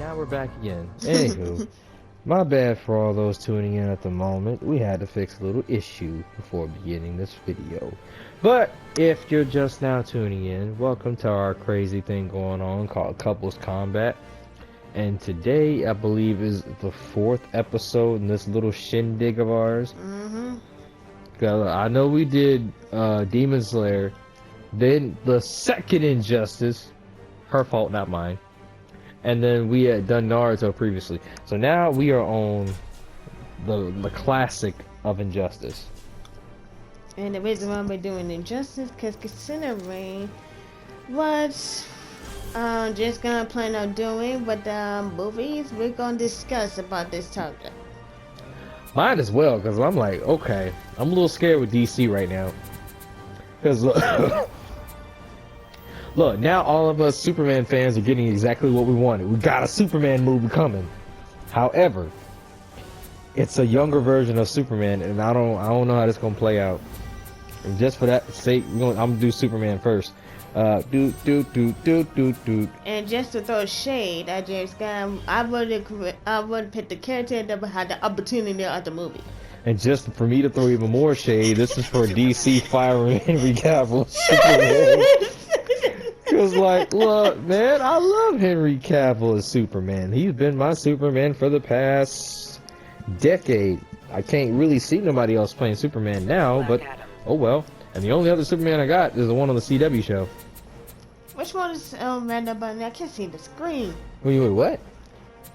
now we're back again. Anywho, my bad for all those tuning in at the moment. We had to fix a little issue before beginning this video. But if you're just now tuning in, welcome to our crazy thing going on called Couples Combat. And today, I believe, is the 4th episode in this little shindig of ours. I know we did Demon Slayer, then the second Injustice, her fault, not mine. And then we had done Naruto previously. So now we are on the classic of Injustice. And the reason why we're doing Injustice, because considering what just gonna plan on doing with the movies, we're gonna discuss about this topic. Mine as well, because I'm like, okay, I'm a little scared with DC right now. Because look, now all of us Superman fans are getting exactly what we wanted. We got a Superman movie coming. However, it's a younger version of Superman, and I don't know how this gonna play out. And just for that sake, I'm gonna do Superman first. And just to throw shade at James Gunn, I would pick the character that had the opportunity of the movie. And just for me to throw even more shade, this is for DC firing Henry Cavill Superman. Cause like, look, man, I love Henry Cavill as Superman. He's been my Superman for the past decade. I can't really see nobody else playing Superman now, but oh well. And the only other Superman I got is the one on the CW show. Which one is random button? I can't see the screen. Wait, what?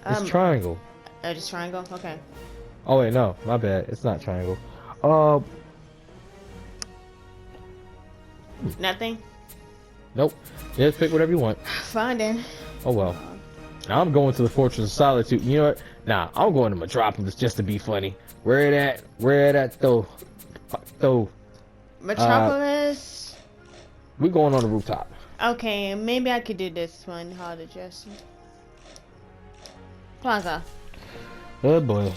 It's triangle. Just triangle? Okay. Oh wait, no, my bad. It's not triangle. Nothing? Nope. Just pick whatever you want. Fine then. Oh well. Now I'm going to the Fortress of Solitude. You know what? Nah, I'm going to Metropolis just to be funny. Where it at? Though? Metropolis? We're going on the rooftop. Okay, maybe I could do this one. How to just Plaza. Oh boy.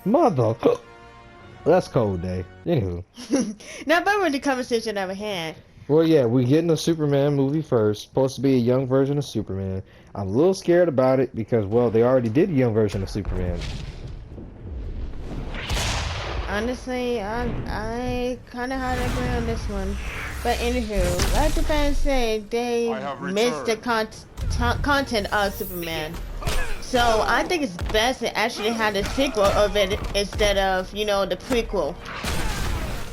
Mother. That's cold day. Anywho. Now, but with the conversation that we had. Well, yeah, we're getting a Superman movie first. Supposed to be a young version of Superman. I'm a little scared about it because, well, they already did a young version of Superman. Honestly, I kind of had to agree on this one. But anywho, like the fans say, they missed the content of Superman. So I think it's best to actually have the sequel of it instead of, the prequel.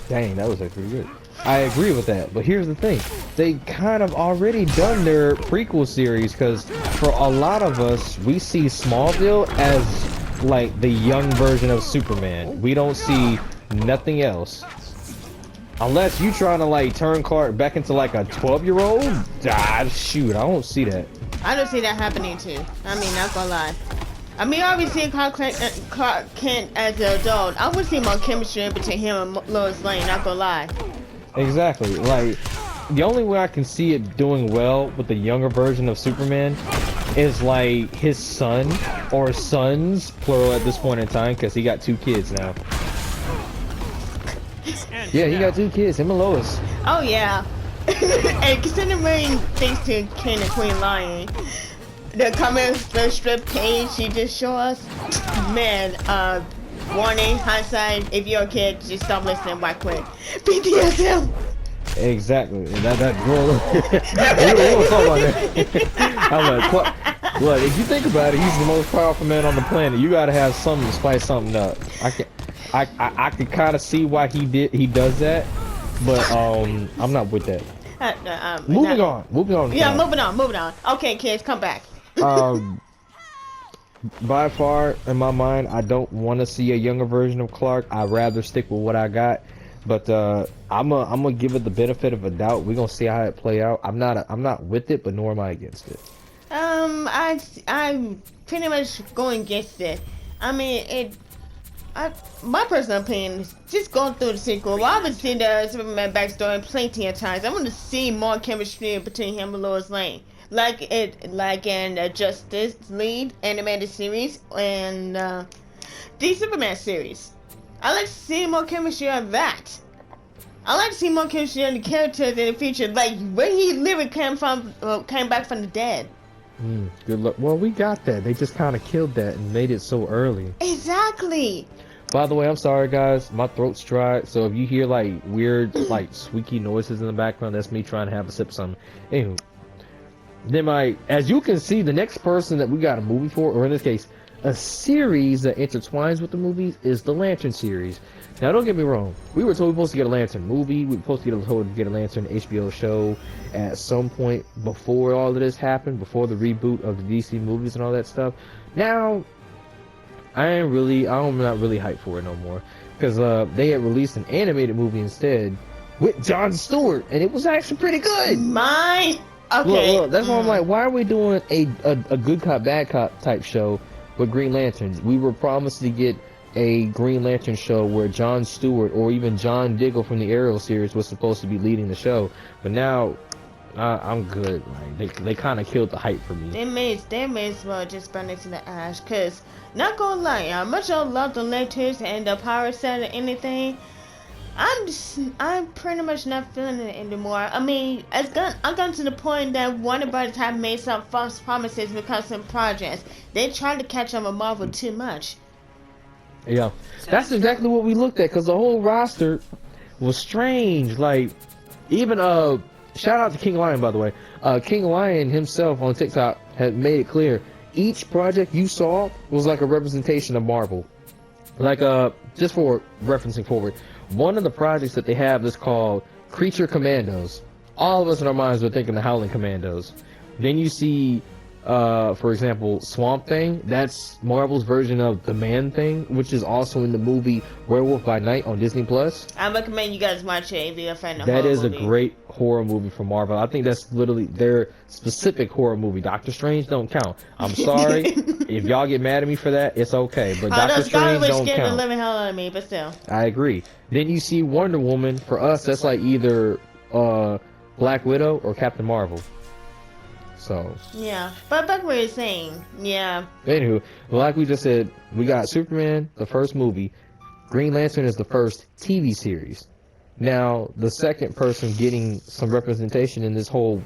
Dang, that was actually good. I agree with that, but here's the thing. They kind of already done their prequel series, because for a lot of us, we see Smallville as like the young version of Superman. We don't see nothing else. Unless you trying to like turn Clark back into like a 12-year-old? Shoot, I don't see that. I don't see that happening too. I mean, not gonna lie. I mean, obviously Clark Kent as an adult. I would see more chemistry between him and Lois Lane, not gonna lie. Exactly. Like, the only way I can see it doing well with the younger version of Superman is like his son, or sons, plural at this point in time, because he got 2 kids now. Yeah, he got 2 kids, him and Lois. Oh yeah. And considering thanks to King and Queen Lion, the comic strip page she just showed us, man, warning, hindsight, if you're a kid, just stop listening right quick. BDSM! Exactly. And that girl. We won't talk about that. I'm like, look, if you think about it, he's the most powerful man on the planet. You gotta have something to spice something up. I can kind of see why he does that, but I'm not with that. Moving on. Yeah, moving on. Okay, kids, come back. By far, in my mind, I don't want to see a younger version of Clark. I'd rather stick with what I got. But I'm gonna give it the benefit of a doubt. We're gonna see how it play out. I'm not with it, but nor am I against it. I'm pretty much going against it. I mean, my personal opinion is just going through the sequel. Well, I've seen the Superman backstory plenty of times. I want to see more chemistry between him and Lois Lane. Like in the Justice League animated series and the Superman series. I like to see more chemistry on that. I like to see more chemistry on the characters in the future, like when he literally came back from the dead. Good luck. Well, we got that. They just kind of killed that and made it so early. Exactly. By the way, I'm sorry, guys. My throat's dry, so if you hear like weird, like squeaky noises in the background, that's me trying to have a sip of something. Anywho, then as you can see, the next person that we got a movie for, or in this case, a series that intertwines with the movies, is the Lantern series. Now, don't get me wrong. We were told we were supposed to get a Lantern movie. We were supposed to get a Lantern HBO show at some point before all of this happened, before the reboot of the DC movies and all that stuff. Now, I'm not really hyped for it no more, because they had released an animated movie instead with Jon Stewart, and it was actually pretty good. Okay. Look, that's why I'm like, why are we doing a good cop bad cop type show with Green Lanterns? We were promised to get a Green Lantern show where Jon Stewart or even John Diggle from the Arrow series was supposed to be leading the show, but now I'm good. Like, they kind of killed the hype for me. They may as well just burn it to the ash. Cause not gonna lie, how much I love the Lanterns and the power set or anything, I'm pretty much not feeling it anymore. I mean, I've gotten to the point that Warner Brothers have made some false promises because of projects. They tried to catch up with Marvel too much. Yeah, that's exactly what we looked at, because the whole roster was strange. Like, even shout out to King Lion, by the way. King Lion himself on TikTok had made it clear each project you saw was like a representation of Marvel. Like, just for referencing forward, one of the projects that they have is called Creature Commandos. All of us in our minds were thinking the Howling Commandos. Then you see, for example, Swamp Thing. That's Marvel's version of the Man-Thing, which is also in the movie Werewolf by Night on Disney+. I recommend you guys watch it if you're a fan of That horror is movie. a great horror movie from Marvel. I think that's literally their specific horror movie. Doctor Strange don't count. I'm sorry. If y'all get mad at me for that, it's okay. But Doctor Strange don't scared the count. living hell out of me, but still. I agree. Then you see Wonder Woman. For us, that's like either Black Widow or Captain Marvel. So Yeah, but back what you're saying, yeah. Anywho, like we just said, we got Superman, the first movie. Green Lantern is the first TV series. Now, the second person getting some representation in this whole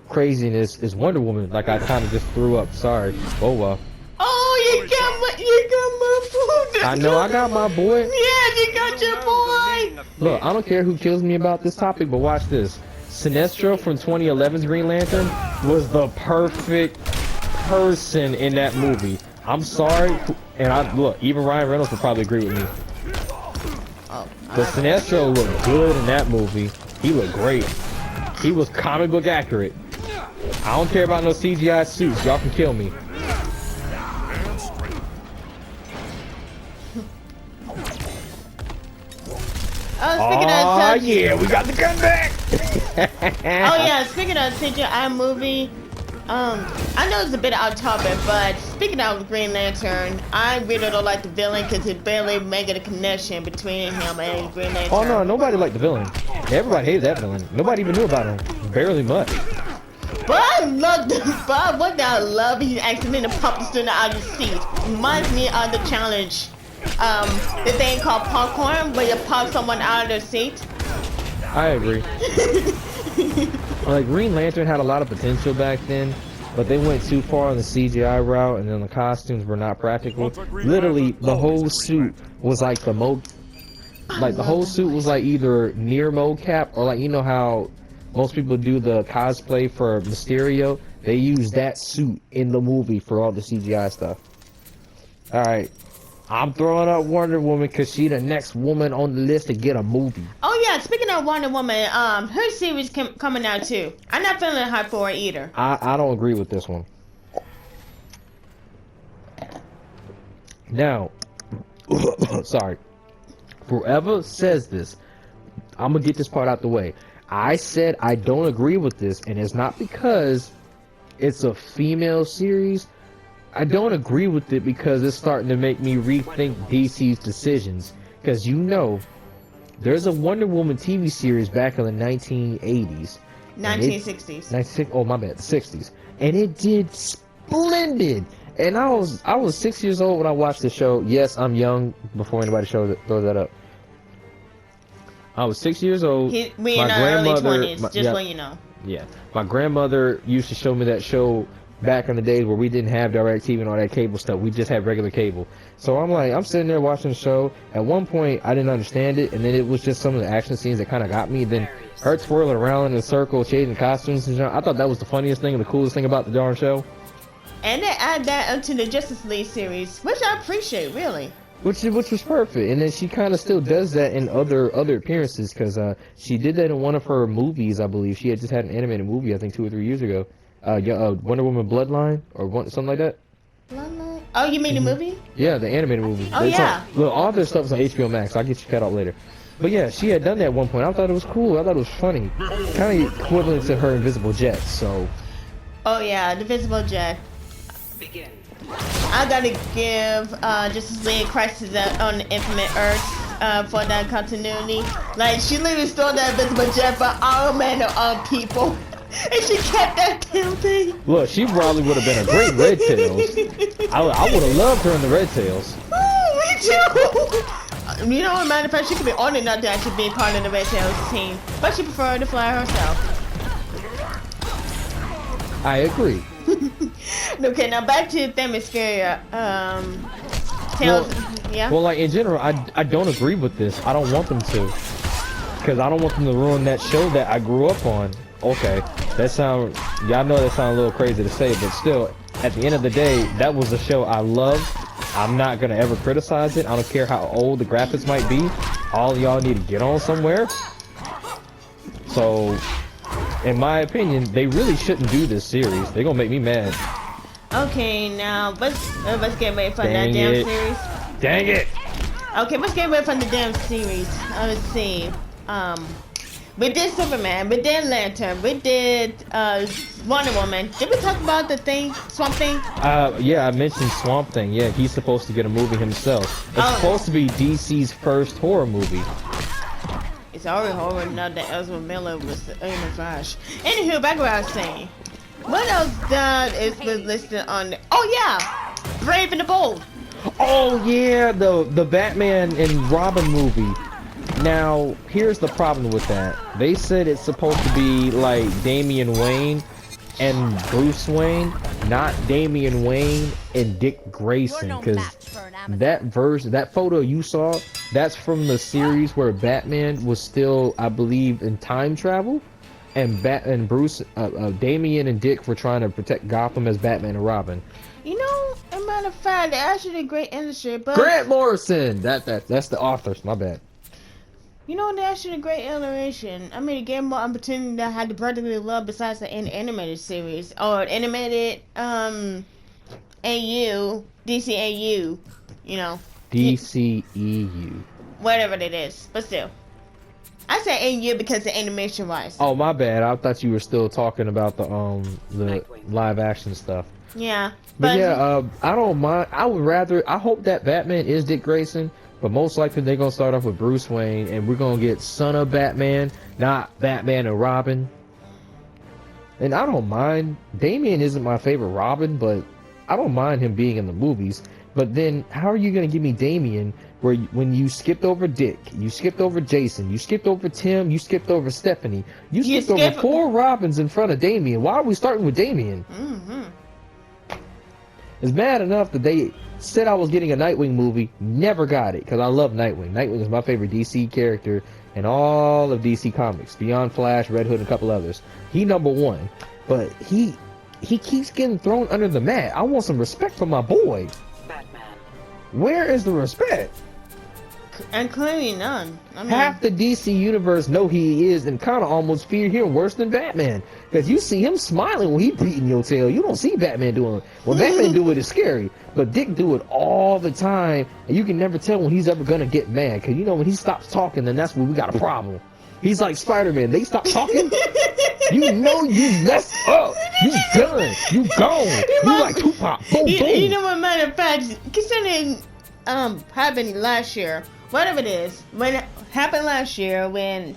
craziness is Wonder Woman. Like, I kind of just threw up. Sorry. Oh well. Oh, you got my food. I know I got my boy. Yeah, you got your boy. Look, I don't care who kills me about this topic, but watch this. Sinestro from 2011's Green Lantern was the perfect person in that movie. I'm sorry, and look, even Ryan Reynolds would probably agree with me. But Sinestro looked good in that movie. He looked great. He was comic book accurate. I don't care about no CGI suits. Y'all can kill me. Oh, yeah, we got the comeback! Oh yeah, speaking of CGI movie, I know it's a bit out topic, but speaking of Green Lantern, I really don't like the villain because it barely making a connection between him and Green Lantern. Oh no, nobody liked the villain. Everybody hated that villain. Nobody even knew about him. Barely much. But I love what I love, he accidentally popped the student out of his seat. Reminds me of the challenge. The thing called popcorn, where you pop someone out of their seat. I agree. Like, Green Lantern had a lot of potential back then, but they went too far on the CGI route, and then the costumes were not practical. Literally, the whole suit was like the whole suit was like either near mocap, or like, you know how most people do the cosplay for Mysterio? They used that suit in the movie for all the CGI stuff. Alright. I'm throwing up Wonder Woman because she the next woman on the list to get a movie. Oh yeah, speaking of Wonder Woman, her series coming out too. I'm not feeling hype for it either. I don't agree with this one. Now, sorry. Whoever says this, I'm gonna get this part out the way. I said I don't agree with this, and it's not because it's a female series. I don't agree with it because it's starting to make me rethink DC's decisions. Because you know, there's a Wonder Woman TV series back in the 1980s. 1960s. Oh my bad, the 60s. And it did splendid. And I was 6 years old when I watched the show. Yes, I'm young before anybody throws that up. I was 6 years old. We in our early 20s, just so you know. Yeah. My grandmother used to show me that show back in the days where we didn't have DirecTV and all that cable stuff. We just had regular cable. So I'm sitting there watching the show. At one point, I didn't understand it, and then it was just some of the action scenes that kind of got me. Then her twirling around in a circle, changing costumes and I thought that was the funniest thing and the coolest thing about the darn show. And they add that into the Justice League series, which I appreciate, really. Which was perfect, and then she kind of still does that in other appearances, because she did that in one of her movies, I believe. She had just had an animated movie, I think 2 or 3 years ago, Wonder Woman Bloodline or something like that. Bloodline? Oh, you mean the movie? Yeah, the animated movie. Oh, yeah. Well, all their stuff is on HBO Max. I'll get you cut out later. But yeah, she had done that at one point. I thought it was cool. I thought it was funny, kind of equivalent to her invisible jet. So. Oh yeah, the invisible jet. Begin. I gotta give Justice League Crisis on Infinite Earth for that continuity. Like, she literally stole that invisible jet for all manner of people. And she kept that damn thing. Look, she probably would have been a great Red Tails. I would have loved her in the Red Tails. Oh, me too. You know, as a matter of fact, she could be honored not to actually be part of the Red Tails team. But she preferred to fly herself. I agree. Okay, now back to Themyscira. Tails, yeah? Well, like, in general, I don't agree with this. I don't want them to. Because I don't want them to ruin that show that I grew up on. Okay, y'all know that sounds a little crazy to say, but still, at the end of the day, that was a show I loved. I'm not gonna ever criticize it. I don't care how old the graphics might be. All y'all need to get on somewhere. So, in my opinion, they really shouldn't do this series. They're gonna make me mad. Okay, now let's get ready for Dang that damn it. series. Dang it! Okay, let's get ready for the damn series. Let's see. We did Superman, we did Lantern, we did Wonder Woman. Did we talk about the thing, Swamp Thing? Yeah, I mentioned Swamp Thing. Yeah, he's supposed to get a movie himself. It's supposed to be DC's first horror movie. It's already horror now that Ezra Miller was in the Flash. Anywho, back to what I was saying. What else was listed on the... Oh yeah! Brave and the Bold! Oh yeah, the Batman and Robin movie. Now, here's the problem with that. They said it's supposed to be like Damian Wayne and Bruce Wayne, not Damian Wayne and Dick Grayson, because that photo you saw, that's from the series where Batman was still, I believe, in time travel, and Damian and Dick were trying to protect Gotham as Batman and Robin. You know, as a matter of fact, they're actually a great industry, but... Grant Morrison! That's the authors, my bad. You know, they're actually a great iteration. I mean, it gave more opportunity to have the brotherly love besides the animated series. Or animated, AU, DCAU, you know. DCEU. Whatever it is, but still. I say AU because the animation-wise. Oh, my bad. I thought you were still talking about the live action stuff. Yeah. But yeah, I don't mind. I hope that Batman is Dick Grayson, but most likely they're going to start off with Bruce Wayne, and we're going to get son of Batman, not Batman and Robin. And I don't mind. Damian isn't my favorite Robin, but I don't mind him being in the movies. But then, how are you going to give me Damian when you skipped over Dick, you skipped over Jason, you skipped over Tim, you skipped over Stephanie, you skipped over 4 Robins in front of Damian? Why are we starting with Damian? Mm-hmm. It's bad enough that they said I was getting a Nightwing movie, never got it, because I love Nightwing. Nightwing is my favorite DC character in all of DC Comics, beyond Flash, Red Hood, and a couple others. He #1, but he keeps getting thrown under the mat. I want some respect for my boy. Batman. Where is the respect? And clearly none. I mean, half the DC universe know he is and kind of almost fear him worse than Batman. Because you see him smiling when he beating your tail. You don't see Batman doing it. When Batman do it, it's scary. But Dick do it all the time. And you can never tell when he's ever going to get mad. Because you know when he stops talking, then that's when we got a problem. He's like Spider-Man. They stop talking. You know you messed up. You done. You gone. You like Tupac. Boom, boom. You know what, matter of fact, considering happened last year, whatever it is, when it happened last year, when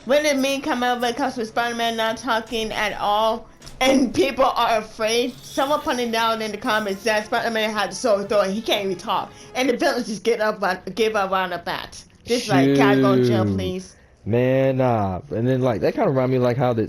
the meme come out when it comes to Spider-Man not talking at all, and people are afraid, someone pointed out in the comments that Spider-Man had the sword throw and he can't even talk, and the villains just give up on the bat. Just like, can I go to jail, please? Man, nah. And then like that kind of reminded me like how they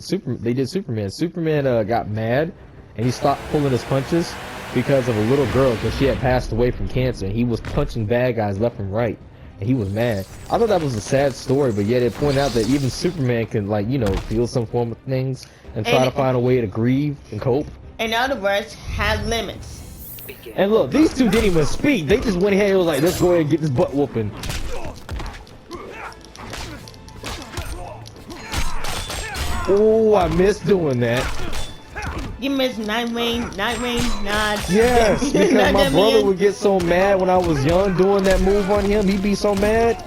did Superman. Superman got mad, and he stopped pulling his punches because of a little girl, because she had passed away from cancer, and he was punching bad guys left and right, and he was mad. I thought that was a sad story, but yet it pointed out that even Superman can, like, you know, feel some form of things and try to find a way to grieve and cope. In other words, have limits. And look, these two didn't even speak. They just went ahead and was like, let's go ahead and get this butt whooping. Oh, I missed doing that. You missed Nightwing, nah. Yes, because my brother would get so mad when I was young doing that move on him. He'd be so mad.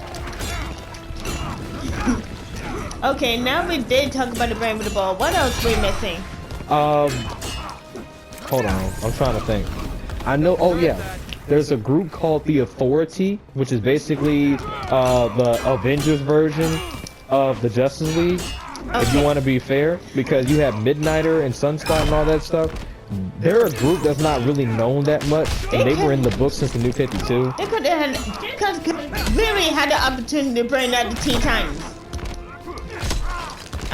Okay, now we did talk about the brain with the ball. What else we missing? Hold on. I'm trying to think. I know. Oh yeah, there's a group called the Authority, which is basically the Avengers version of the Justice League. Okay. If you want to be fair, because you have Midnighter and Sunspot and all that stuff. They're a group that's not really known that much, and they were in the book since the New 52. They could have really had the opportunity to bring out the Teen Titans.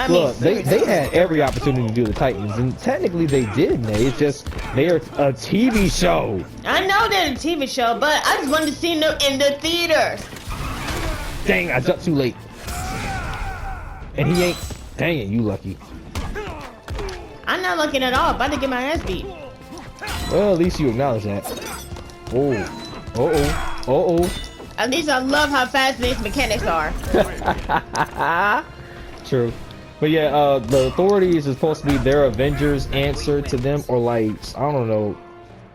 Look, they had every opportunity to do the Titans, and technically they did, Nate. It's just they're a TV show. I know they're a TV show, but I just wanted to see them in the theaters. Dang, I jumped too late. And he ain't. Dang it, you lucky. I'm not looking at all. About to get my ass beat. Well, at least you acknowledge that. Oh. At least I love how fast these mechanics are. True. But yeah, the Authorities is supposed to be their Avengers answer to them, or like, I don't know,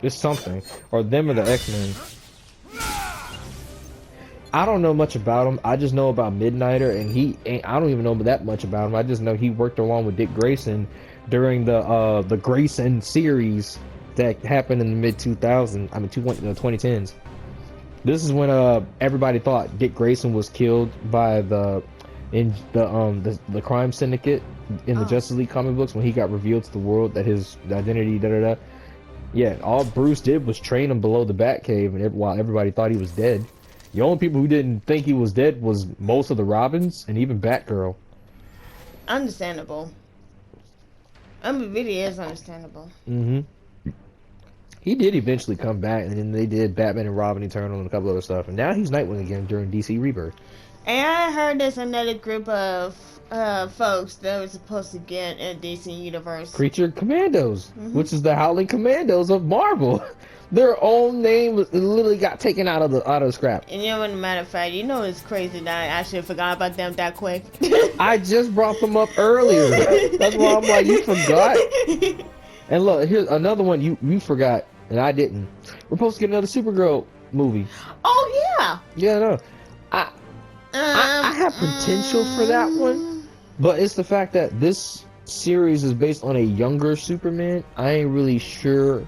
it's something. Or them or the X-Men. I don't know much about him. I just know about Midnighter, and I don't even know that much about him. I just know he worked along with Dick Grayson during the Grayson series that happened in the mid 2010s. This is when everybody thought Dick Grayson was killed by the crime syndicate in the Justice League comic books, when he got revealed to the world that his identity Yeah, all Bruce did was train him below the Batcave, and while everybody thought he was dead. The only people who didn't think he was dead was most of the Robins and even Batgirl. Understandable. I mean, it really is understandable. Mm-hmm. He did eventually come back, and then they did Batman and Robin Eternal and a couple other stuff. And now he's Nightwing again during DC Rebirth. And I heard there's another group of folks that were supposed to get in DC Universe. Creature Commandos, which is the Howling Commandos of Marvel. Their own name literally got taken out of the scrap. And you know, as a matter of fact, you know it's crazy that I actually forgot about them that quick. I just brought them up earlier. That's why I'm like, you forgot? And look, here's another one you forgot, and I didn't. We're supposed to get another Supergirl movie. Oh, yeah. Yeah, no. I have potential for that one, but it's the fact that this series is based on a younger Superman. I ain't really sure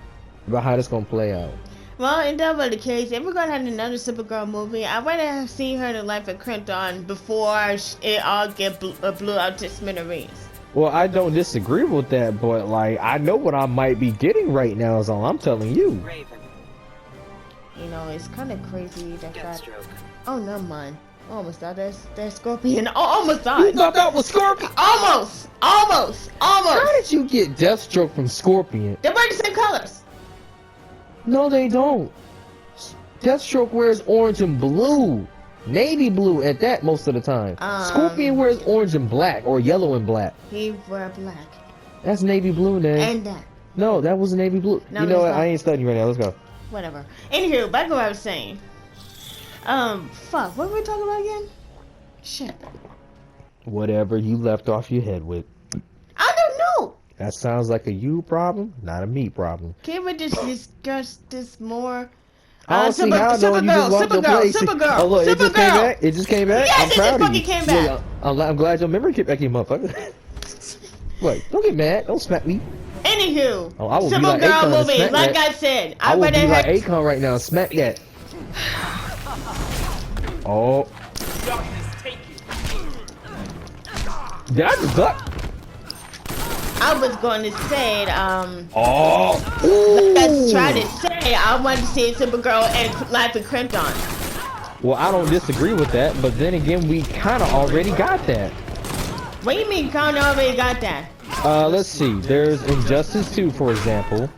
about how this gonna play out. Well, if that were the case, if we're gonna have another Supergirl movie, I'd rather have seen her in the life of Krypton before it all get blew out to smithereens. Well, I don't disagree with that, but like, I know what I might be getting right now is all I'm telling you. Raven. You know, it's kind of crazy that Oh, never mind. Almost thought that's Scorpion. Oh, almost died. You thought that was Scorpion? Almost. How did you get Deathstroke from Scorpion? They wear the same colors. No, they don't. Deathstroke wears orange and blue. Navy blue at that most of the time. Scorpion wears orange and black, or yellow and black. He wear black. That's navy blue, man. And that. No, that was navy blue. No, you know what? I ain't studying right now. Let's go. Whatever. Anywho, back to what I was saying. Fuck. What were we talking about again? Shit. Whatever you left off your head with. I don't know. That sounds like a you problem, not a me problem. Can we just discuss this more? I don't see how though. You just lost your place. Supergirl. Oh look, it just came back. It just came back. Yes, I'm proud of you. Came back. Yeah, I'm glad your memory came back, you motherfucker. Wait, don't get mad. Don't smack me. Anywho, I will Supergirl be like movie. Like I said, I would be like Akon right now. Smack that. Oh. Did I just duck? I was going to say, Oh. Like I tried to say, I wanted to see Supergirl and Life of Krypton. Well, I don't disagree with that, but then again, we kind of already got that. What do you mean, kind of already got that? Let's see. There's Injustice 2, for example.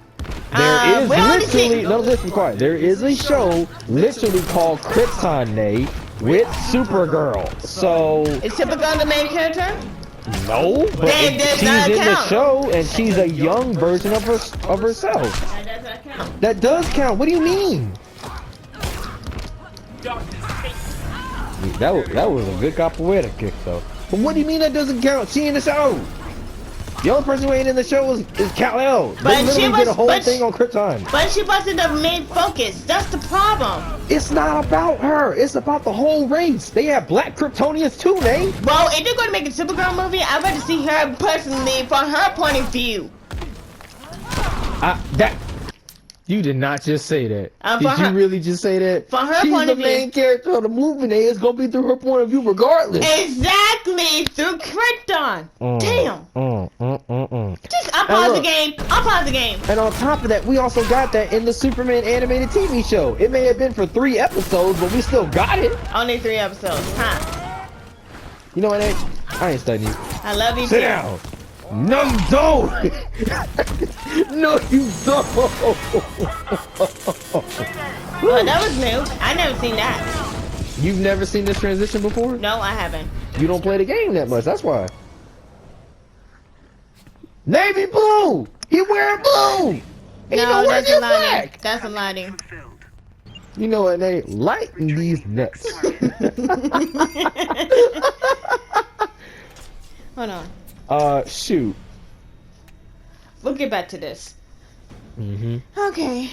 There is we already literally seen- no. Listen, quiet. There is a show literally called Krypton with Supergirl. So Is Supergirl the main character? no, but Then does she's not in the count. show and she's a young version of herself. That does not count. That does count. What do you mean? That was a good capoeira kick though. But what do you mean that doesn't count? She in the show. The only person who ain't in the show is Kal-El. They But she literally did a was- whole but thing she- on Krypton. But she wasn't the main focus. That's the problem. It's not about her. It's about the whole race. They have black Kryptonians too, man. Well, if they're going to make a Supergirl movie, I'd rather see her personally from her point of view. You did not just say that. For Did you her- really just say that? from her She's point the of view. main character of the movie, and it's gonna be through her point of view regardless. Exactly, through Krypton. Damn. Just, I'll And pause the look. game. I'll pause the game. And on top of that, we also got that in the Superman animated TV show. It may have been for 3 episodes, but we still got it. Only 3 episodes, huh? You know what, Nate? I ain't studying you. I love you Sit too. down. No, you don't. No, you don't. Oh, that was new. I never seen that. You've never seen this transition before? No, I haven't. You don't play the game that much. That's why. Navy blue. He wearing blue. And you know No, what? that's a You're lighting. black. That's a lighting. You know what, Nate? Lighten these nuts. Hold on. Shoot. We'll get back to this. Mm-hmm. Okay.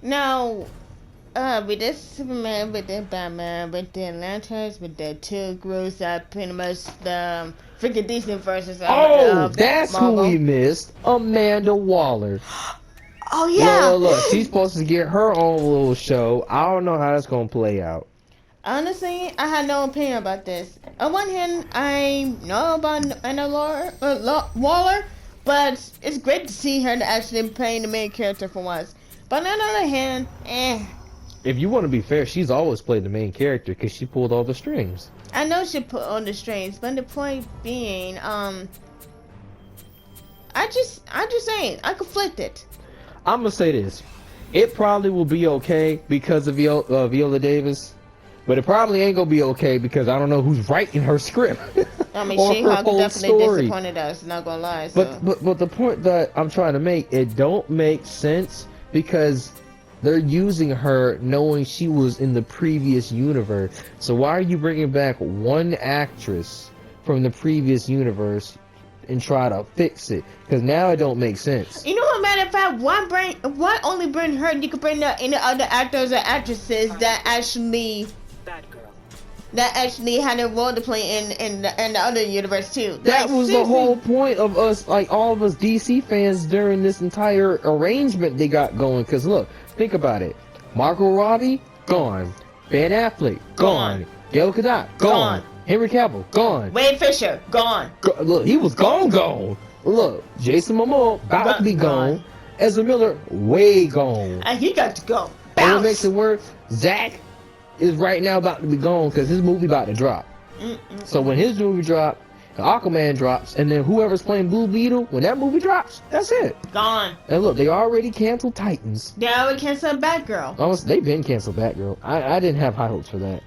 Now, with this Superman, with the Batman, with the Lanterns, with the two groups that pretty much the freaking decent versus Oh, that's who Marvel. we missed. Amanda Waller. Oh yeah. Look, she's supposed to get her own little show. I don't know how that's gonna play out. Honestly, I had no opinion about this. On one hand, I know about Amanda Waller, but it's great to see her actually playing the main character for once. But on the other hand, If you want to be fair, she's always played the main character because she pulled all the strings. I know she put on the strings, but the point being, I just saying, I conflicted. I'm gonna say this: it probably will be okay because of Viola Davis, but it probably ain't gonna be okay because I don't know who's writing her script. I mean, or She-Hulk her whole definitely story. disappointed us. Not gonna lie. So. But the point that I'm trying to make, it don't make sense because they're using her knowing she was in the previous universe. So why are you bringing back one actress from the previous universe and try to fix it? Because now it don't make sense. You know what, matter of fact, why only bring her? You could bring any other actors or actresses that actually had a role to play in the other universe too. That Like, was the seriously. whole point of us, like all of us DC fans during this entire arrangement they got going. Because look, think about it. Margot Robbie, gone. Ben Affleck, gone. Gal Gadot, gone. Henry Cavill, gone. Wade Fisher, gone. Look, he was gone. Look, Jason Momoa, about to be gone. Ezra Miller, way gone. And he got to go. And what Bounce. makes it worse, Zach is right now about to be gone because his movie about to drop. So when his movie drop, Aquaman drops, and then whoever's playing Blue Beetle, when that movie drops, that's it. Gone. And look, they already canceled Titans. They already canceled Batgirl. Almost, they've been canceled Batgirl. I didn't have high hopes for that.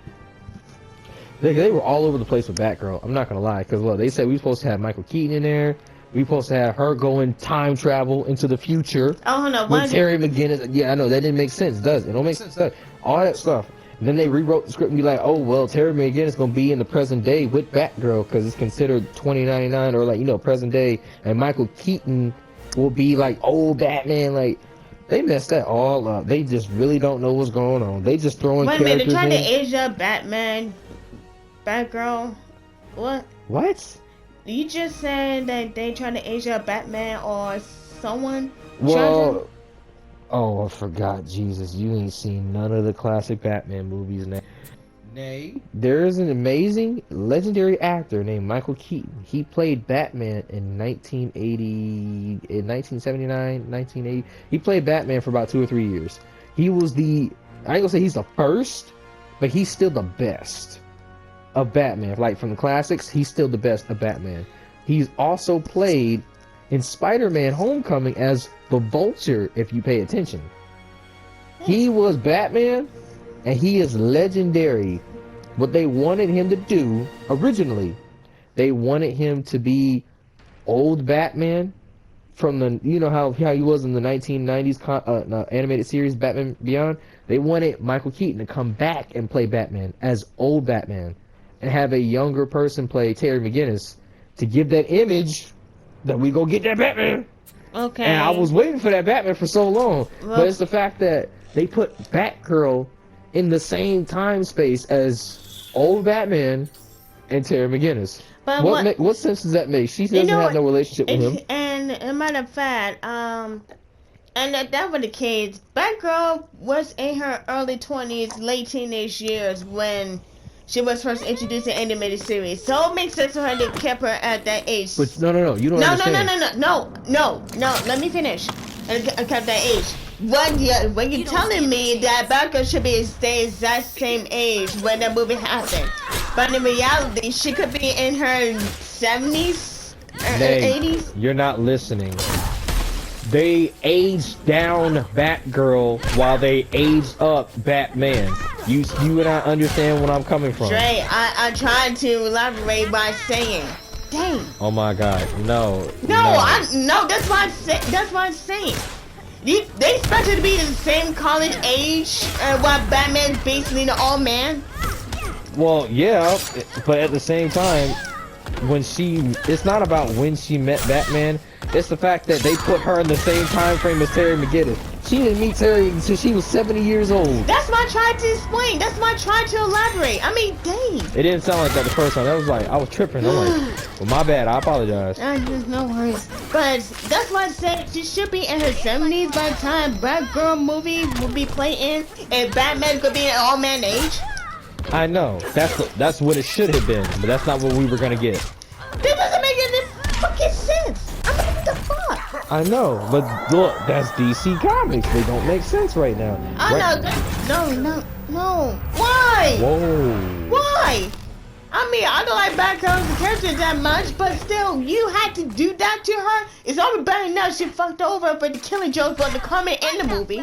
They were all over the place with Batgirl. I'm not gonna lie, because look, they said we were supposed to have Michael Keaton in there. We were supposed to have her going time travel into the future. Oh no, With Terry McGinnis. Yeah, I know that didn't make sense. Does it? Don't make sense. Does it? All that stuff. And then they rewrote the script and be like, oh well, Terry McGinnis is gonna be in the present day with Batgirl because it's considered 2099 or like present day, and Michael Keaton will be like old Batman. Like they messed that all up. They just really don't know what's going on. They just throwing wait a minute, characters they're trying to in. age up Batman, Batgirl. What? What? You just said that they trying to age up Batman or someone? Well, oh, I forgot. Jesus, you ain't seen none of the classic Batman movies now. Nay, there is an amazing, legendary actor named Michael Keaton. He played Batman in 1979, 1980. He played Batman for about 2 or 3 years. He was I ain't gonna say he's the first, but he's still the best of Batman. Like from the classics, he's still the best of Batman. He's also played in Spider-Man Homecoming as the Vulture, if you pay attention. He was Batman, and he is legendary. What they wanted him to do, originally, they wanted him to be old Batman from the, you know how he was in the 1990s animated series Batman Beyond. They wanted Michael Keaton to come back and play Batman as old Batman, and have a younger person play Terry McGinnis to give that image that we go get that Batman. Okay. And I was waiting for that Batman for so long, Well, but it's the fact that they put Batgirl in the same time space as old Batman and Terry McGinnis. But What sense does that make? She doesn't have no relationship with him. And a matter of fact, and if that were the case, Batgirl was in her early 20s, late teenage years when she was first introduced in animated series. So it makes sense for her to keep her at that age. But no, you don't understand. No, let me finish. And kept that age. When you're telling me that Batgirl should be the exact same age when that movie happened, but in reality, she could be in her 70s or Meg, 80s. you're not listening. They aged down Batgirl while they aged up Batman. You and I understand where I'm coming from. Dre, I tried to elaborate by saying, dang. Oh my God, no. No, that's what I'm saying. They expect her to be the same college age while Batman's basically the old man. Well, yeah, but at the same time, it's not about when she met Batman. It's the fact that they put her in the same time frame as Terry McGinnis. She didn't meet Terry until she was 70 years old. That's what I tried to explain. That's what I tried to elaborate. I mean, dang. It didn't sound like that the first time. That was like, I was tripping. I'm like, well, my bad. I apologize. No worries. But that's why I said she should be in her 70s by the time Batgirl movie will be playing, and Batman could be an old man age. I know. That's what it should have been, but that's not what we were gonna get. That doesn't make any fucking sense. I mean, what the fuck? I know, but look, that's DC Comics. They don't make sense right now. No. Why? Whoa. Why? I mean, I don't like Batgirl's character that much, but still, you had to do that to her? It's already bad enough she fucked over for the killing joke for the comment in the movie.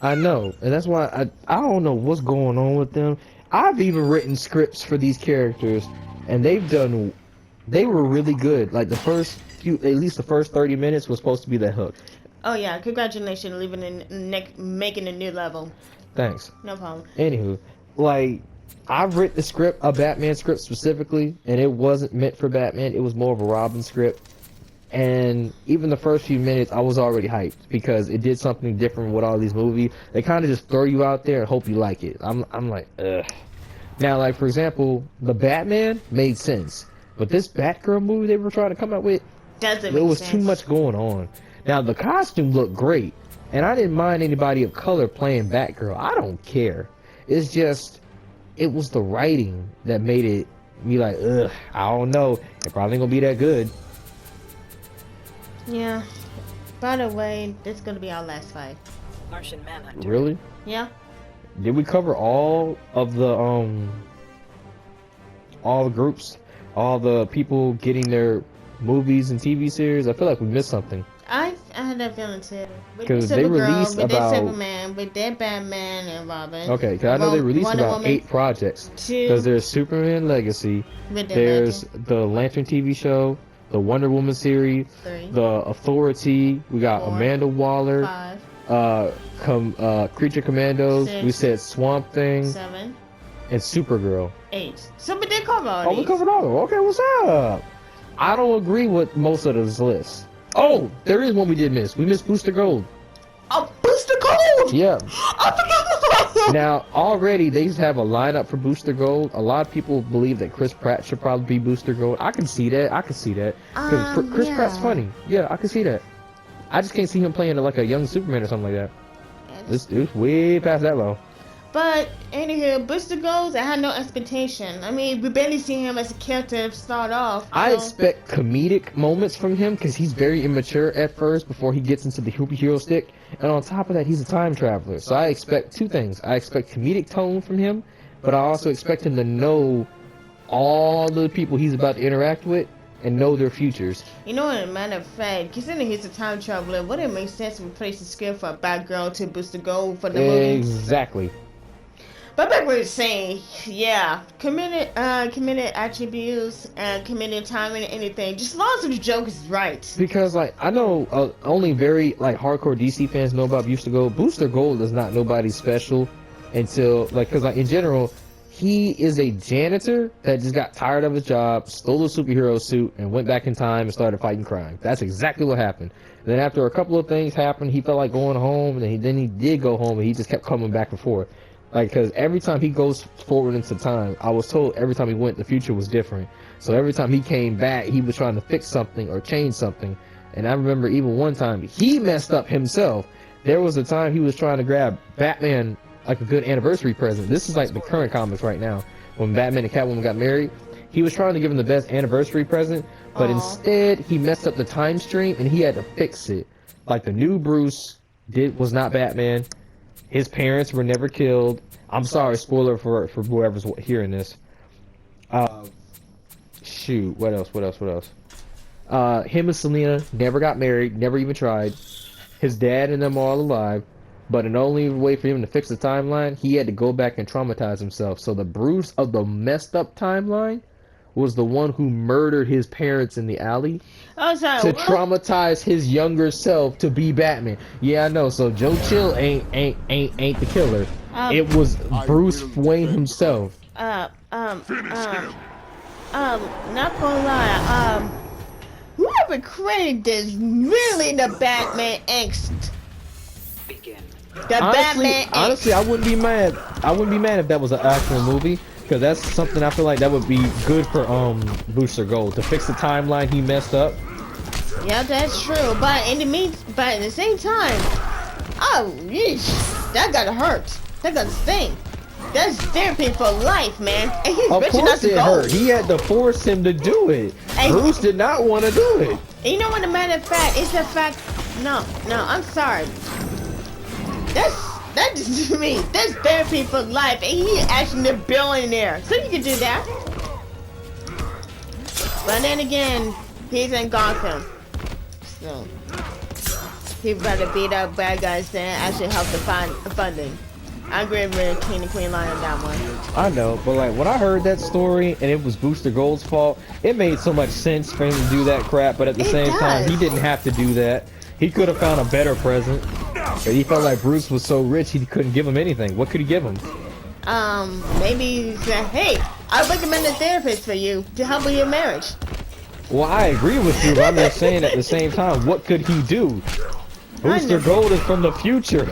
I know, and that's why I don't know what's going on with them. I've even written scripts for these characters, and they were really good. Like at least the first 30 minutes was supposed to be that hook. Oh yeah, congratulations, making a new level. Thanks. No problem. Anywho, like, I've written a Batman script specifically, and it wasn't meant for Batman. It was more of a Robin script. And even the first few minutes, I was already hyped because it did something different with all these movies. They kind of just throw you out there and hope you like it. I'm like, ugh. Now, like, for example, the Batman made sense. But this Batgirl movie they were trying to come out with, doesn't there make was sense. too much going on. Now, the costume looked great. And I didn't mind anybody of color playing Batgirl. I don't care. It's just, it was the writing that made it be like, ugh, I don't know. It probably ain't gonna be that good. Yeah. By the way, this is gonna be our last fight. Martian Manhunter. Really? Yeah. Did we cover all of the groups, all the people getting their movies and TV series? I feel like we missed something. I had that feeling too. Because they released we about did Superman, we did Batman and Robin. Okay, because I know they released Wonder about Woman 8 projects. 2. Because there's Superman Legacy, We did there's Legend. the Lantern TV show, the Wonder Woman series, 3. the Authority. We got 4. Amanda Waller, 5. Creature Commandos. 6. We said Swamp Thing 7. and Supergirl. 8. So we did cover all Oh, we these. covered all of them. Okay, what's up? I don't agree with most of this list. Oh, there is one we did miss. We missed Booster Gold. Oh, Booster Gold! Yeah. I forgot about that! Now, already they have a lineup for Booster Gold. A lot of people believe that Chris Pratt should probably be Booster Gold. I can see that. Because Chris Pratt's funny. Yeah, I can see that. I just can't see him playing like a young Superman or something like that. It's way past that low. But anywho, Booster Gold, I had no expectation. I mean, we barely see him as a character to start off. I so- expect comedic moments from him because he's very immature at first before he gets into the hero stick. And on top of that, he's a time traveler. So I expect 2 things. I expect comedic tone from him, but I also expect him to know all the people he's about to interact with and know their futures. You know, as a matter of fact, considering he's a time traveler, would it make sense to replace the skill for a bad girl to boost the goal for the movie? Exactly. But back what you're saying, yeah, committed attributes and committed time and anything, just as long as the joke is right. Because like I know only very like hardcore DC fans know about Booster Gold. Booster Gold is not nobody special until like because like in general he is a janitor that just got tired of his job, stole a superhero suit, and went back in time and started fighting crime. That's exactly what happened. Then after a couple of things happened, he felt like going home, and then he did go home, and he just kept coming back and forth. Like, because every time he goes forward into time, I was told every time he went, the future was different. So every time he came back, he was trying to fix something or change something. And I remember even one time, he messed up himself. There was a time he was trying to grab Batman, like a good anniversary present. This is like the current comics right now. When Batman and Catwoman got married, he was trying to give him the best anniversary present, but instead, he messed up the time stream, and he had to fix it. Like, the new Bruce was not Batman. His parents were never killed. I'm sorry, spoiler for whoever's hearing this. Shoot, what else? Him and Selena never got married, never even tried. His dad and them are all alive. But the only way for him to fix the timeline, he had to go back and traumatize himself. So the Bruce of the messed up timeline was the one who murdered his parents in the alley to traumatize his younger self to be Batman. Yeah, I know. So Joe Chill ain't the killer. It was Bruce Wayne himself. Not gonna lie. Whoever created this really the Batman angst. Honestly, I wouldn't be mad. I wouldn't be mad if that was an actual movie. Because that's something I feel like that would be good for Booster Gold to fix the timeline he messed up. Yeah, that's true. But at the same time, oh, yeesh, that gotta hurt. That gotta sting. That's therapy for life, man. And he's of rich enough course to it go. hurt. He had to force him to do it. And Bruce did not want to do it. And you know what? The matter of fact, it's the fact. No, I'm sorry. That's just me. That's therapy for life, and he actually a billionaire, so you can do that. But then again, he's in Gotham, so he better beat up bad guys than actually help the funding. I agree with King and Queen line on that one. I know, but like when I heard that story and it was Booster Gold's fault, it made so much sense for him to do that crap. But at the same time, he didn't have to do that. He could have found a better present. But he felt like Bruce was so rich he couldn't give him anything. What could he give him? Maybe he said, hey, I recommend a therapist for you to help with your marriage. Well, I agree with you, but I'm just saying at the same time, what could he do? Booster Gold is from the future.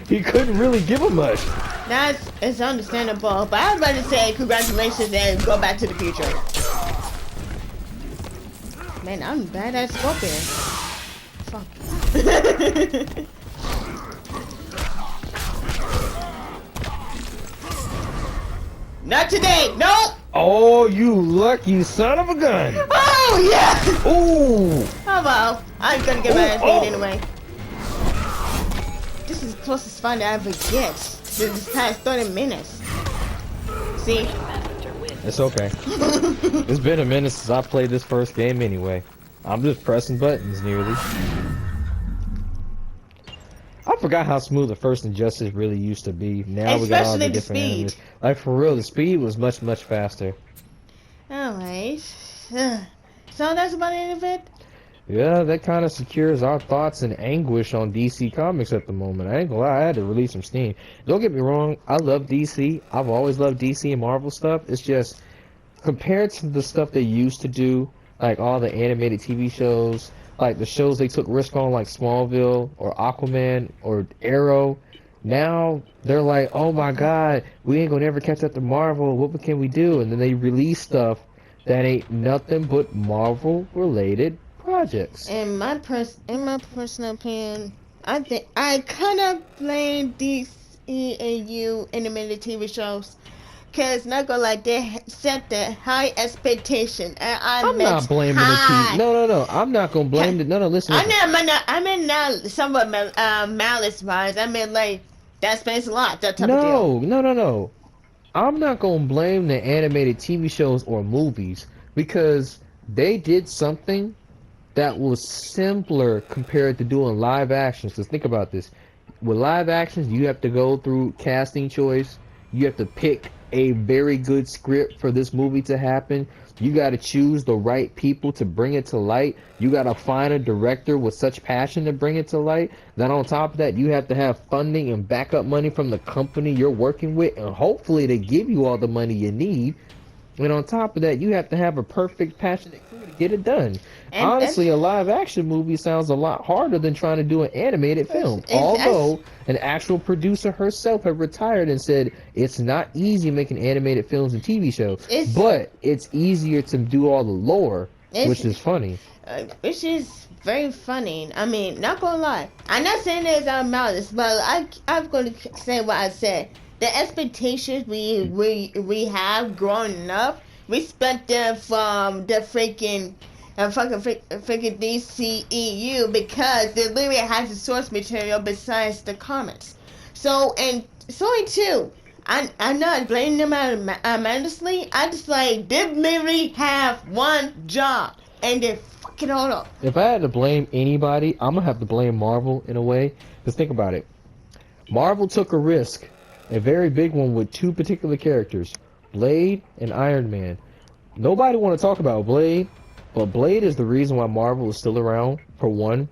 He couldn't really give him much. It's understandable, but I was about to say congratulations and go back to the future. Man, I'm bad at Scorpion. Fuck. Not today, nope! Oh, you lucky son of a gun! Oh, yeah! Ooh! Oh, well, I'm gonna get my ass beat anyway. This is the closest find I ever get to this past 30 minutes. See? It's okay. It's been a minute since I played this first game anyway. I'm just pressing buttons nearly. I forgot how smooth the first Injustice really used to be. Now we got all the different enemies. Like for real, the speed was much faster. Alright. So that's about it of it? Yeah, that kind of secures our thoughts and anguish on DC Comics at the moment. I ain't gonna lie, I had to release some steam. Don't get me wrong, I love DC. I've always loved DC and Marvel stuff. It's just, compared to the stuff they used to do, like all the animated TV shows, like the shows they took risk on, like Smallville or Aquaman or Arrow, now they're like, oh my god, we ain't gonna ever catch up to Marvel, what can we do? And then they release stuff that ain't nothing but Marvel related projects. In my personal opinion, I think I kind of blame DCAU animated TV shows, cause not gonna lie, they set the high expectation, and I'm not blaming the TV. No, I'm not gonna blame it. No, listen. I mean not somewhat malice wise. I mean like that spends a lot. That type of deal. No. I'm not gonna blame the animated TV shows or movies because they did something that was simpler compared to doing live actions. Because think about this. With live actions, you have to go through casting choice. You have to pick a very good script for this movie to happen. You got to choose the right people to bring it to light. You got to find a director with such passion to bring it to light. Then on top of that, you have to have funding and backup money from the company you're working with, and hopefully they give you all the money you need. And on top of that, you have to have a perfect, passionate crew to get it done. And Honestly, a live-action movie sounds a lot harder than trying to do an animated film. Although an actual producer herself had retired and said it's not easy making animated films and TV shows, but it's easier to do all the lore, which is funny. Which is very funny. I mean, not gonna lie. I'm not saying this out of malice, but I'm gonna say what I said. The expectations we have growing up, we spent them from the freaking DCEU because they literally has the source material besides the comics. So and Sony too. I'm not blaming them honestly. I just like they literally have one job and they fuck it all up. If I had to blame anybody, I'm gonna have to blame Marvel in a way. Because think about it, Marvel took a risk. A very big one with two particular characters, Blade and Iron Man. Nobody want to talk about Blade, but Blade is the reason why Marvel is still around, for one.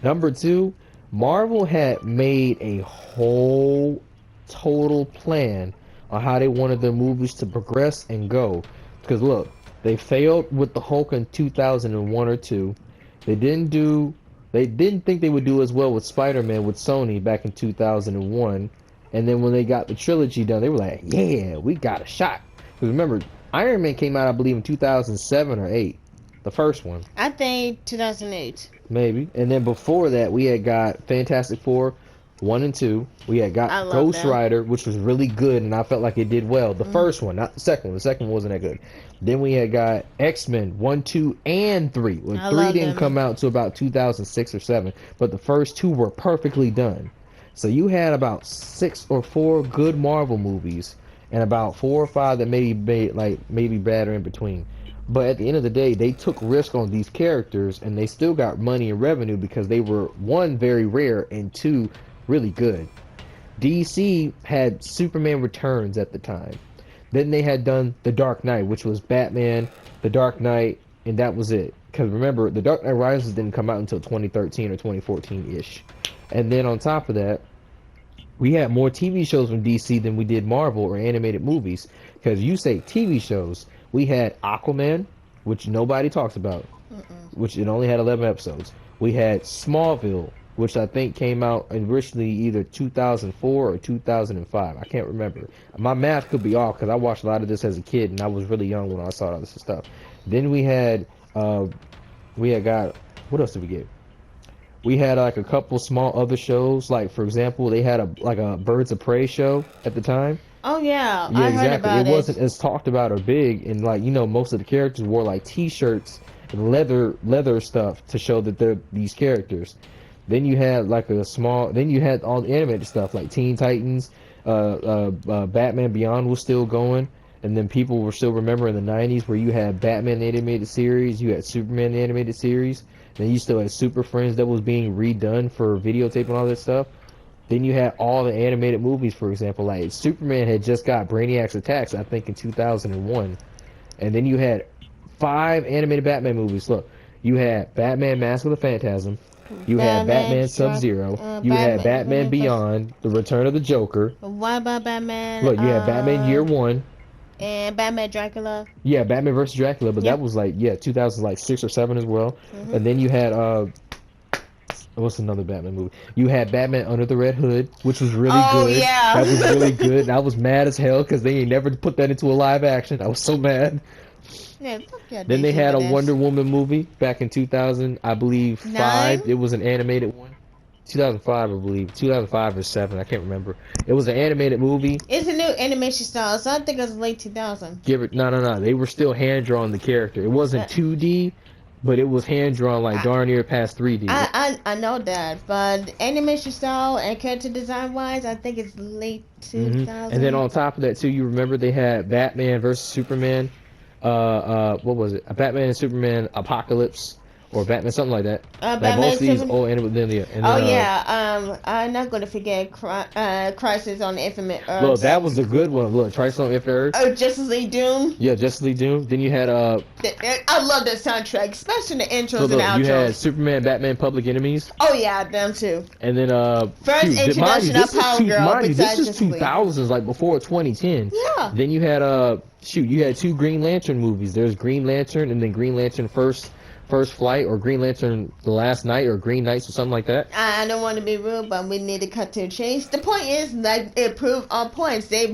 Number two, Marvel had made a whole total plan on how they wanted their movies to progress and go. Because look, they failed with the Hulk in 2001 or 2. They didn't think they would do as well with Spider-Man with Sony back in 2001. And then when they got the trilogy done, they were like, yeah, we got a shot. Because remember, Iron Man came out, I believe, in 2007 or 8. The first one. I think 2008. Maybe. And then before that, we had got Fantastic Four 1 and 2. We had got Ghost Rider, which was really good, and I felt like it did well. The first one, not the second one. The second one wasn't that good. Then we had got X-Men 1, 2, and 3. Well, 3 didn't come out until about 2006 or 7. But the first 2 were perfectly done. So you had about 6 or 4 good Marvel movies, and about 4 or 5 that maybe bad or in between. But at the end of the day, they took risk on these characters, and they still got money and revenue because they were, 1, very rare, and 2, really good. DC had Superman Returns at the time. Then they had done The Dark Knight, which was Batman, The Dark Knight, and that was it. Because remember, The Dark Knight Rises didn't come out until 2013 or 2014-ish. And then on top of that, we had more TV shows from DC than we did Marvel or animated movies. Because you say TV shows, we had Aquaman, which nobody talks about, which it only had 11 episodes. We had Smallville, which I think came out originally either 2004 or 2005. I can't remember. My math could be off because I watched a lot of this as a kid, and I was really young when I saw all this stuff. Then we had got, what else did we get? We had like a couple small other shows, like for example, they had a Birds of Prey show at the time. Oh yeah, yeah, I exactly. heard about it wasn't as talked about or big, and like most of the characters wore like T-shirts and leather stuff to show that they're these characters. Then you had like then you had all the animated stuff like Teen Titans, Batman Beyond was still going. And then people were still remembering the 90s where you had Batman the animated series, you had Superman the animated series, then you still had Super Friends that was being redone for videotape and all that stuff. Then you had all the animated movies, for example, like Superman had just got Brainiac's Attacks, I think in 2001. And then you had 5 animated Batman movies. Look, you had Batman Mask of the Phantasm, you had Batman Sub-Zero, you had Batman Beyond, The Return of the Joker. What about Batman? Look, you had Batman Year One. And Batman Dracula. Yeah, Batman vs. Dracula, but that was like 2006 or 7 as well. And then you had what's another Batman movie? You had Batman Under the Red Hood, which was really good. Yeah. That was really good. And I was mad as hell because they ain't never put that into a live action. I was so mad. Yeah, fuck yeah, then they had a Wonder Woman movie back in 2000, I believe 5. It was an animated one. 2005, I believe. 2005 or 7, I can't remember. It was an animated movie. It's a new animation style, so I think it was late 2000. No. They were still hand-drawn the character. It wasn't 2D, but it was hand-drawn like darn near past 3D. I know that, but animation style and character design-wise, I think it's late 2000. And then on top of that, too, you remember they had Batman versus Superman. what was it? A Batman and Superman Apocalypse or Batman something like that. Like Batman most of these Superman. old animated. And then, Oh yeah, I'm not gonna forget Crisis on the Infinite Earth. look, that was a good one. Look, Trice on Infinite Earth. Oh, Justice League Doom. Yeah, Justice League Doom. Then you had I love that soundtrack, especially the intros so and look, outros. you had Superman, Batman, Public Enemies. Oh yeah, them too. And then First shoot, introduction of Power Girl, this besides is Justice League. 2000s, like before 2010. Yeah. Then you had you had 2 Green Lantern movies. There's Green Lantern and then Green Lantern First Flight, or Green Lantern The Last Night, or Green Knights, or something like that. I don't want to be rude, but we need to cut to a chase. The point is, like, it proved our points. They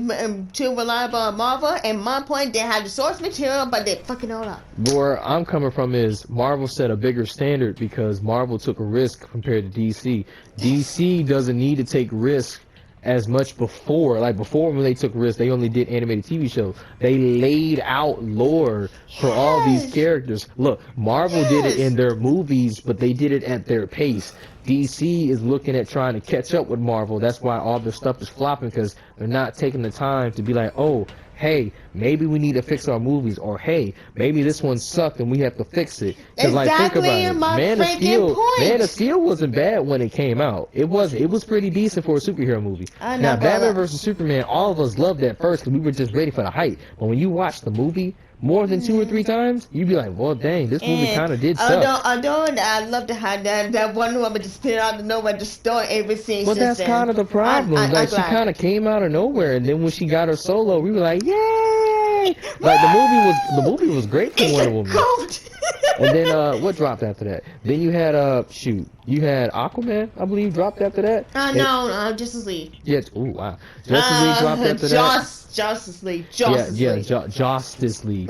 too reliable on Marvel, and my point, they had the source material, but they fucking all up. Where I'm coming from is Marvel set a bigger standard because Marvel took a risk compared to DC. DC doesn't need to take risks as much before. Like before, when they took risks, they only did animated TV shows. They laid out lore for all these characters. Look, Marvel did it in their movies, but they did it at their pace. DC is looking at trying to catch up with Marvel. That's why all their stuff is flopping, because they're not taking the time to be like, oh, hey, maybe we need to fix our movies, or hey, maybe this one sucked and we have to fix it. Because like, think about it, Man of Steel wasn't bad when it came out. It was pretty decent for a superhero movie. Now, Batman vs Superman, all of us loved that first because we were just ready for the hype. But when you watch the movie more than 2 or 3 times, you'd be like, well, dang, this movie kind of did suck. Although I love to have that one woman just spit out of nowhere, just stole everything. Well, that's kind of the problem. Like, she kind of came out of nowhere, and then when she got her solo, we were like, yay! Like, the movie was great for Wonder Woman. And then what dropped after that? Then you had you had Aquaman, I believe, dropped after that. No, Justice League. Yeah. Ooh, wow. Justice League dropped after that. Justice League. Justice League.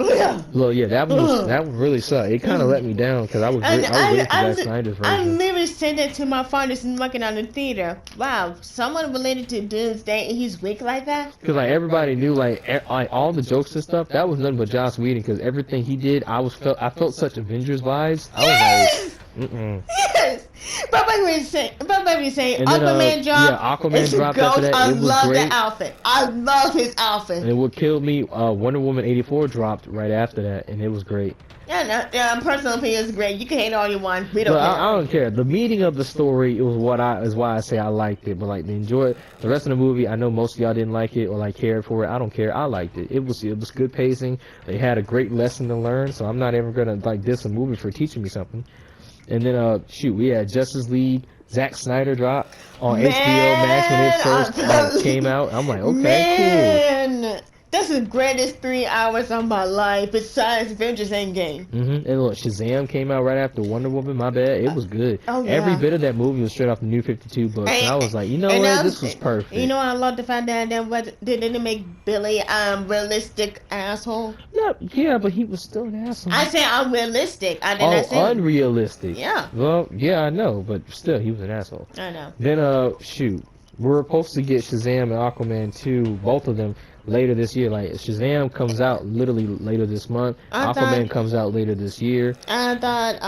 Well, yeah, that one really sucked. It kind of let me down because I was waiting for Zack Snyder's version. I literally said that to my fathers and looking on the theater. Wow, someone related to Doomsday and he's weak like that? Because like everybody knew like all the jokes and stuff. That was nothing but Joss Whedon, because everything he did, I felt such Avengers vibes. I was like, Yes. But like we saying, Aquaman dropped. Yeah, Aquaman dropped after that. I It was love great. the outfit. I love his outfit. And what killed me, Wonder Woman 84 dropped right after that, and it was great. Yeah, personal opinion is great. You can hate all you want. We don't care. I don't care. The meaning of the story is why I say I liked it. But like the rest of the movie, I know most of y'all didn't like it or like cared for it. I don't care. I liked it. It was good pacing. They had a great lesson to learn. So I'm not ever gonna like diss a movie for teaching me something. And then we had Justice League. Zack Snyder dropped on HBO Max when it first came out. I'm like, okay, cool. That's the greatest 3 hours of my life besides Avengers Endgame. And look, Shazam came out right after Wonder Woman. My bad, it was good. Yeah. Every bit of that movie was straight off the New 52 books, and I was like, you know what, this was perfect. You know, I love the fact that they didn't make Billy realistic asshole. No, yeah, but he was still an asshole. I said unrealistic. I didn't say unrealistic. Yeah. Well, yeah, I know, but still, he was an asshole. I know. Then we're supposed to get Shazam and Aquaman 2, both of them, later this year. Like, Shazam comes out literally later this month. Aquaman comes out later this year. I thought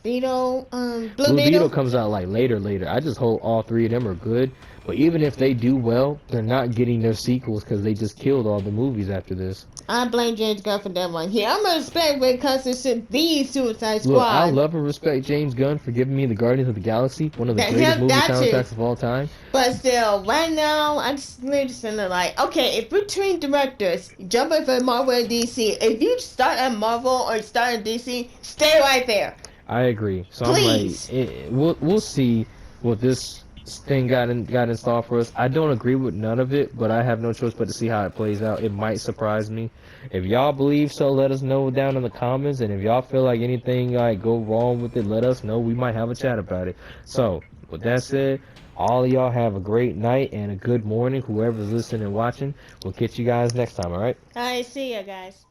Blue Beetle comes out like later. I just hope all 3 of them are good. But even if they do well, they're not getting their sequels because they just killed all the movies after this. I blame James Gunn for that one. Yeah, I'm gonna respect when it comes to the Suicide Squad. Look, I love and respect James Gunn for giving me the Guardians of the Galaxy, one of the greatest movie soundtracks of all time. But still, right now, I'm just literally like, okay, if between directors, jumping for Marvel and DC, if you start at Marvel or start at DC, stay right there. I agree. So Please. I'm like, we'll see what this thing got installed for us. I don't agree with none of it, but I have no choice but to see how it plays out. It might surprise me. If y'all believe so, let us know down in the comments. And if y'all feel like anything like go wrong with it, let us know. We might have a chat about it. So with that said, all of y'all have a great night and a good morning. Whoever's listening and watching, we'll catch you guys next time. All right. All right. See ya, guys.